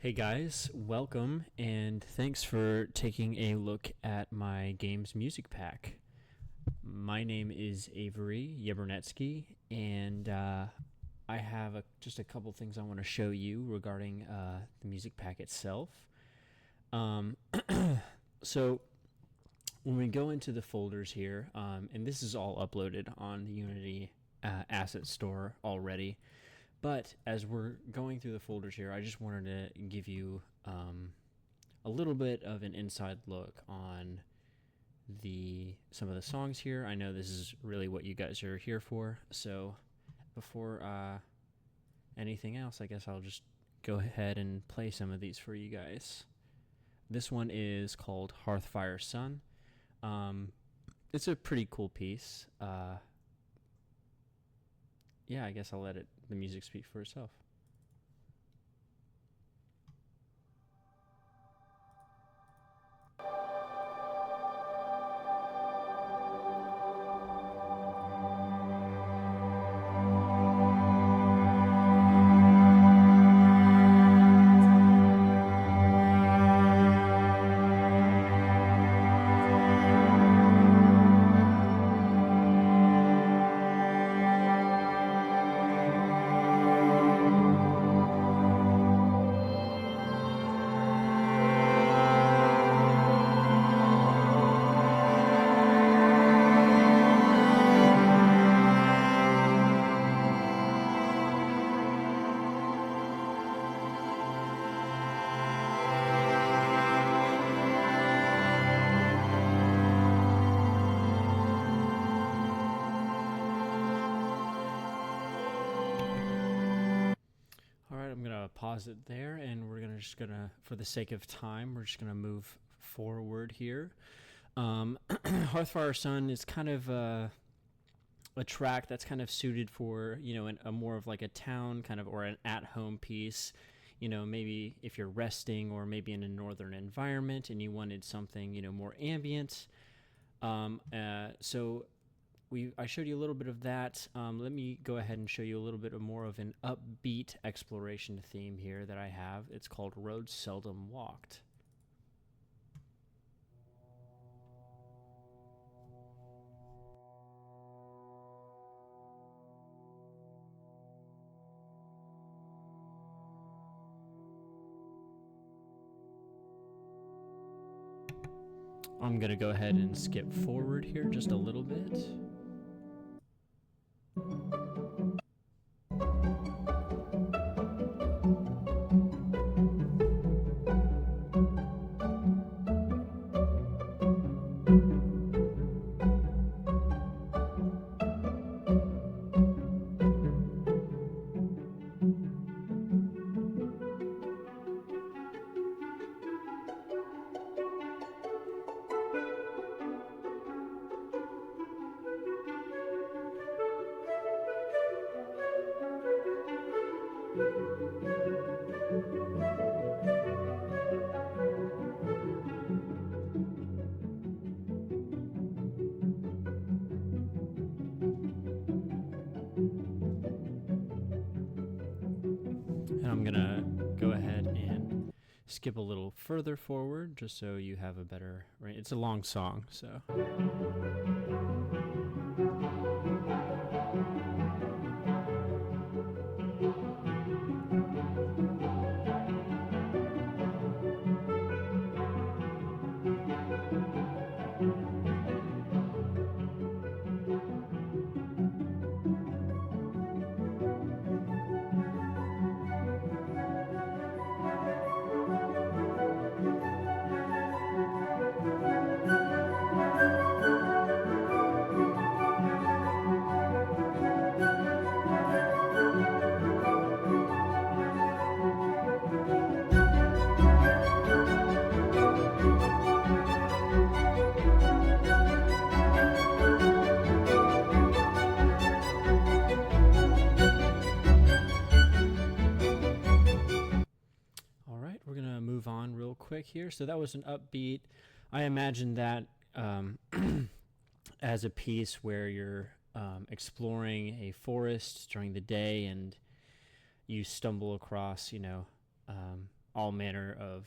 Hey guys, welcome and thanks for taking a look at my game's music pack. My name is Avery Yebernetsky, and I have just a couple things I want to show you regarding the music pack itself. Um, so when we go into the folders here, and this is all uploaded on the Unity asset store already. But as we're going through the folders here, I just wanted to give you a little bit of an inside look on some of the songs here. I know this is really what you guys are here for. So before anything else, I guess I'll just go ahead and play some of these for you guys. This one is called Hearthfire Sun. It's a pretty cool piece. Yeah, I guess I'll let the music speak for itself. Alright, I'm going to pause it there, and we're for the sake of time, we're just going to move forward here. Hearthfire Sun is kind of a track that's kind of suited for, a more of like a town kind of, or an at-home piece. Maybe if you're resting or maybe in a northern environment and you wanted something, more ambient. So I showed you a little bit of that. Let me go ahead and show you a little bit more of an upbeat exploration theme here that I have. It's called Roads Seldom Walked. I'm going to go ahead and skip forward here just a little bit. And I'm going to go ahead and skip a little further forward just so you have a better range. It's a long song, so. Quick here. So that was an upbeat. I imagine that as a piece where you're exploring a forest during the day and you stumble across, all manner of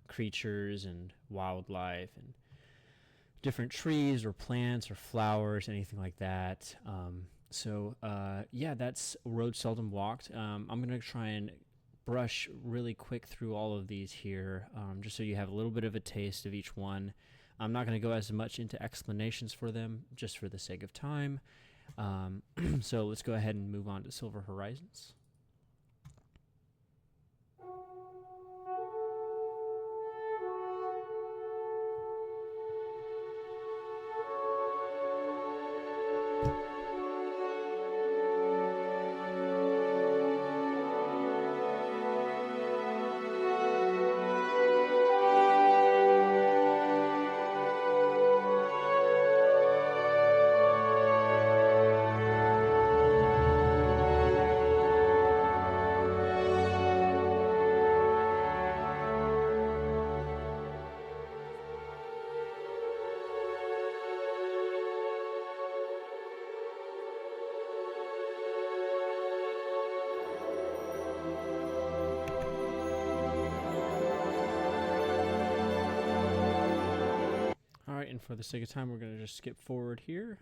creatures and wildlife and different trees or plants or flowers, anything like that. Yeah, that's Road Seldom Walked. I'm going to try and brush really quick through all of these here, just so you have a little bit of a taste of each one. I'm not going to go as much into explanations for them, just for the sake of time. So let's go ahead and move on to Silver Horizons. Alright, and for the sake of time, we're going to just skip forward here.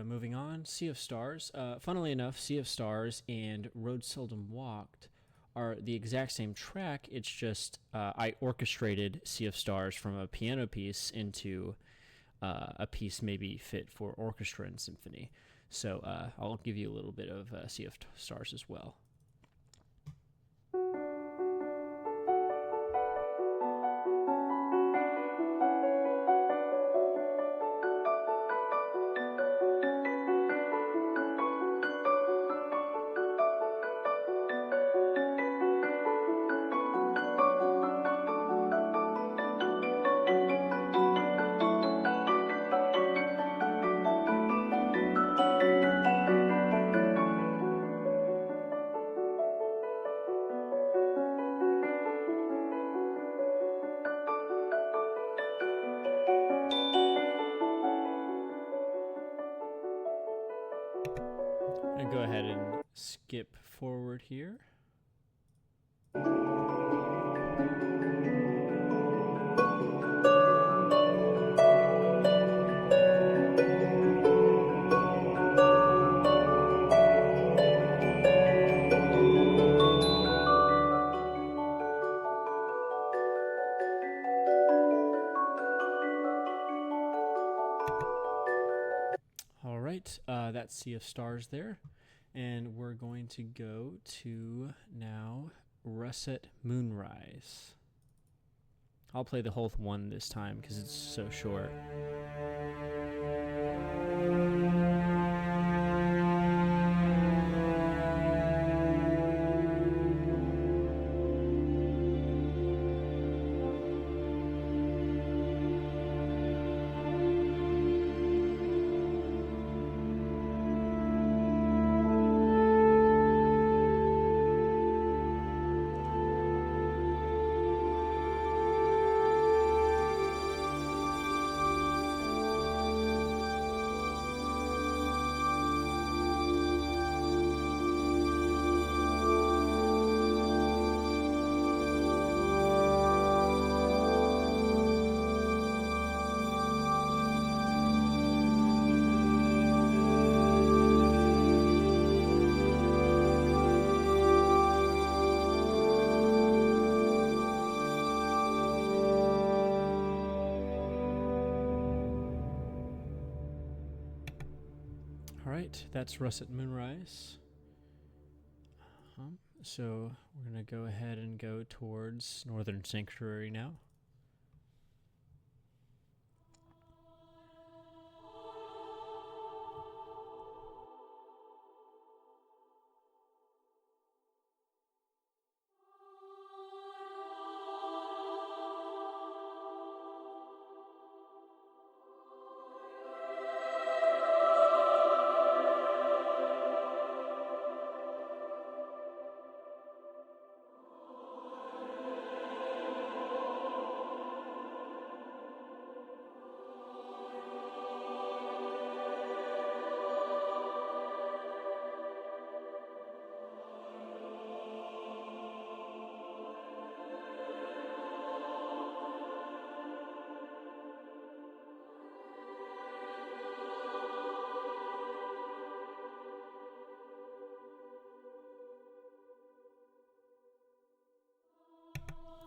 Moving on, Sea of Stars. Funnily enough, Sea of Stars and Road Seldom Walked are the exact same track. It's just I orchestrated Sea of Stars from a piano piece into a piece maybe fit for orchestra and symphony. So I'll give you a little bit of Sea of Stars as well. And go ahead and skip forward here. All right, that's Sea of Stars there. And we're going to go to now Russet Moonrise. I'll play the whole one this time because it's so short. All right, that's Russet Moonrise. So we're going to go ahead and go towards Northern Sanctuary now.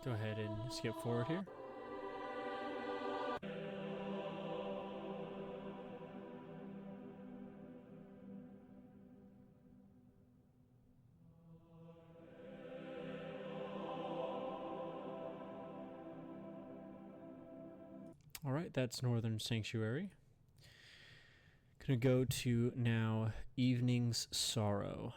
Go ahead and skip forward here. All right, that's Northern Sanctuary. Gonna go to now Evening's Sorrow.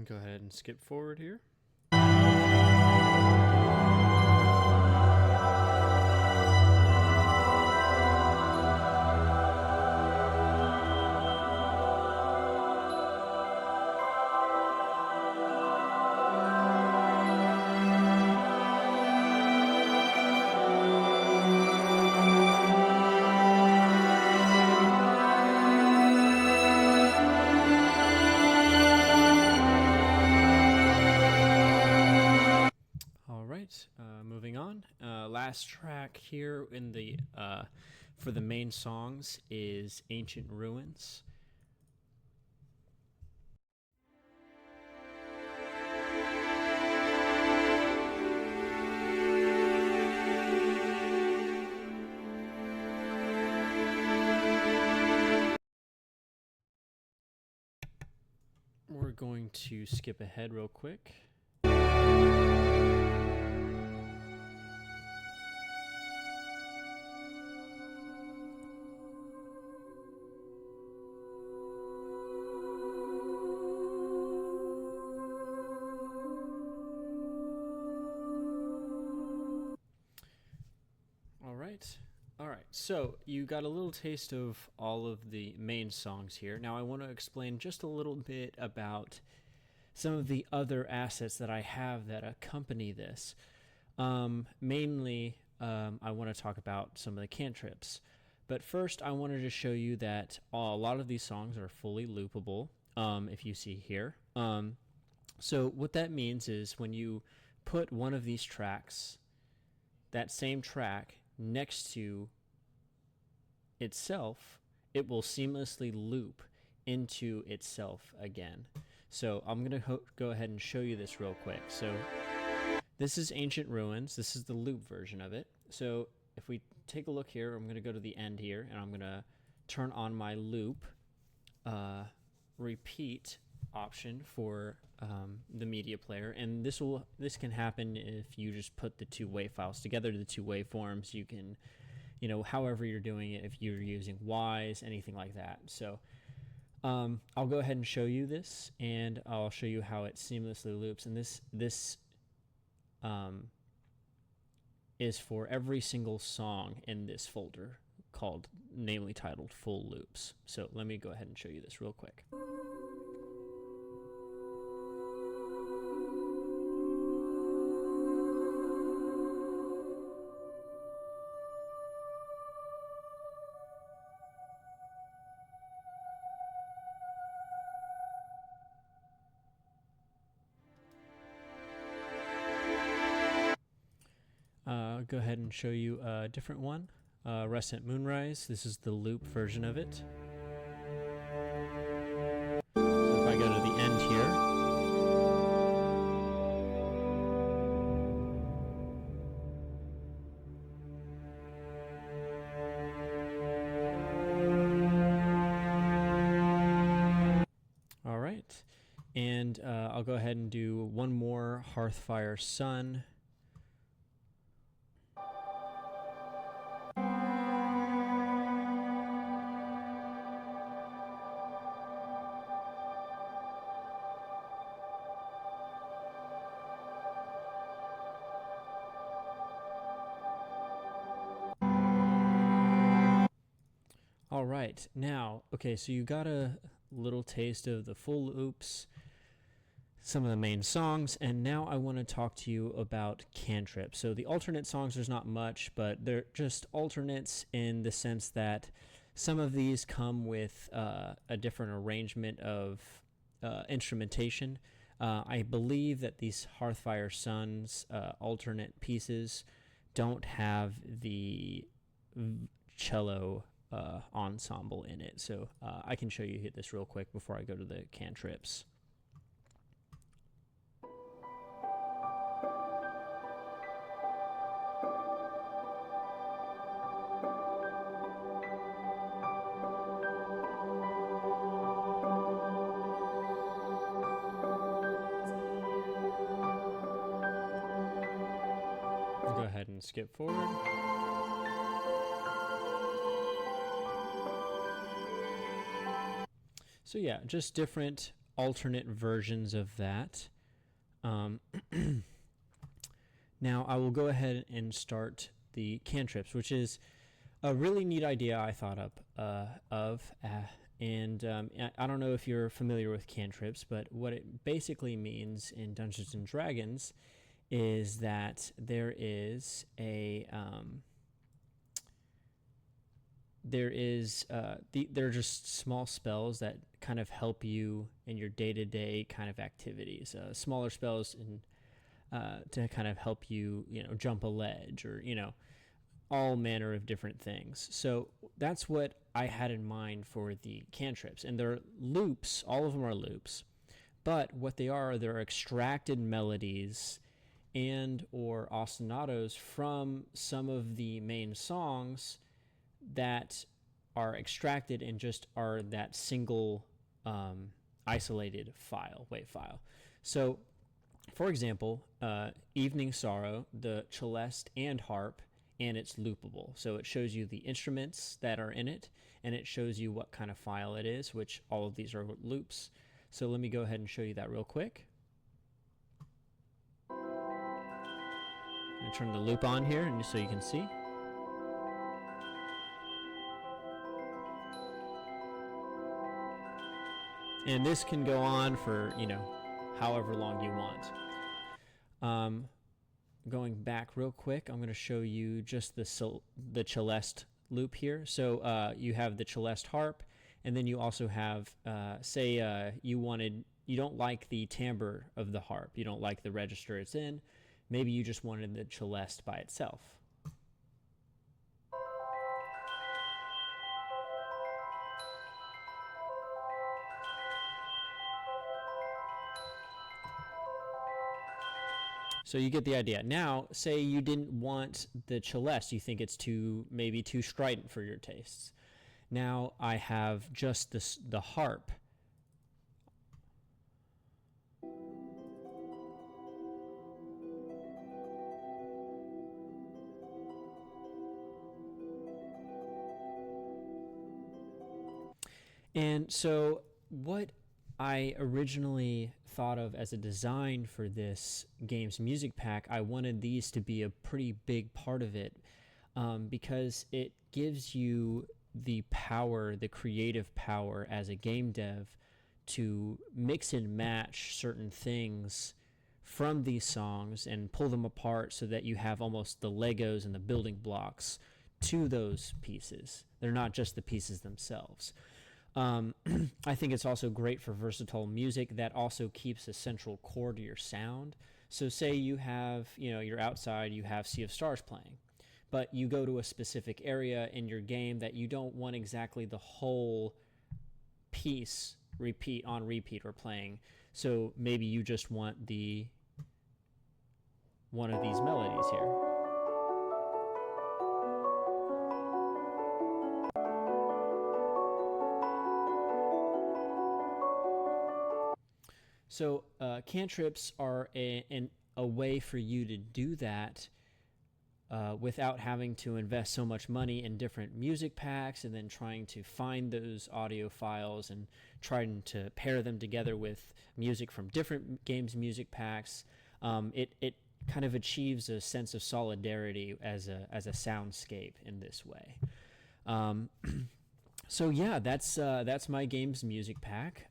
Go ahead and skip forward here. Moving on. Last track here in the for the main songs is Ancient Ruins. We're going to skip ahead real quick. All right, so you got a little taste of all of the main songs here. Now I want to explain just a little bit about some of the other assets that I have that accompany this. Mainly, I want to talk about some of the cantrips. But first, I wanted to show you that a lot of these songs are fully loopable, if you see here. So what that means is when you put one of these tracks, that same track, next to itself, it will seamlessly loop into itself again. So I'm going to go ahead and show you this real quick. So this is Ancient Ruins. This is the loop version of it. So if we take a look here, I'm going to go to the end here, and I'm going to turn on my loop repeat option for the media player, and this can happen if you just put the two WAV files together, the two waveforms. You can, however you're doing it, if you're using Wise, anything like that. So I'll go ahead and show you this, and I'll show you how it seamlessly loops. And this is for every single song in this folder namely titled Full Loops. So let me go ahead and show you this real quick. Go ahead and show you a different one, Recent Moonrise. This is the loop version of it. So if I go to the end here, all right, and I'll go ahead and do one more, Hearthfire Sun. All right. Now, okay, so you got a little taste of the full loops, some of the main songs, and now I want to talk to you about cantrips. So the alternate songs, there's not much, but they're just alternates in the sense that some of these come with a different arrangement of instrumentation. I believe that these Hearthfire Suns alternate pieces don't have the cello ensemble in it. So I can show you this real quick before I go to the cantrips. Go ahead and skip forward. So yeah, just different alternate versions of that. Now I will go ahead and start the cantrips, which is a really neat idea I thought up and I don't know if you're familiar with cantrips, but what it basically means in Dungeons and Dragons is that there is a they're just small spells that kind of help you in your day-to-day kind of activities. Smaller spells to kind of help you, jump a ledge or all manner of different things. So that's what I had in mind for the cantrips, and they're loops. All of them are loops, but what they're extracted melodies and or ostinatos from some of the main songs that are extracted and just are that single isolated wave file. So for example, Evening Sorrow, the celeste and harp, and it's loopable. So it shows you the instruments that are in it, and it shows you what kind of file it is, which all of these are loops. So let me go ahead and show you that real quick. I turn the loop on here and so you can see. And this can go on for, however long you want. Going back real quick, I'm going to show you just the celeste loop here. So you have the celeste harp, and then you also have, say you don't like the timbre of the harp. You don't like the register it's in. Maybe you just wanted the celeste by itself. So you get the idea. Now, say you didn't want the celeste. You think it's maybe too strident for your tastes. Now I have just the harp. And so what I originally thought of as a design for this game's music pack, I wanted these to be a pretty big part of it because it gives you the power, the creative power as a game dev to mix and match certain things from these songs and pull them apart so that you have almost the Legos and the building blocks to those pieces. They're not just the pieces themselves. I think it's also great for versatile music that also keeps a central core to your sound. So say you have, you're outside, you have Sea of Stars playing, but you go to a specific area in your game that you don't want exactly the whole piece repeat or playing. So maybe you just want one of these melodies here. So cantrips are a way for you to do that without having to invest so much money in different music packs and then trying to find those audio files and trying to pair them together with music from different games' music packs. It kind of achieves a sense of solidarity as a soundscape in this way. So yeah, that's my games music pack.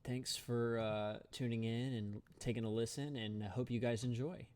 Thanks for tuning in and taking a listen, and I hope you guys enjoy.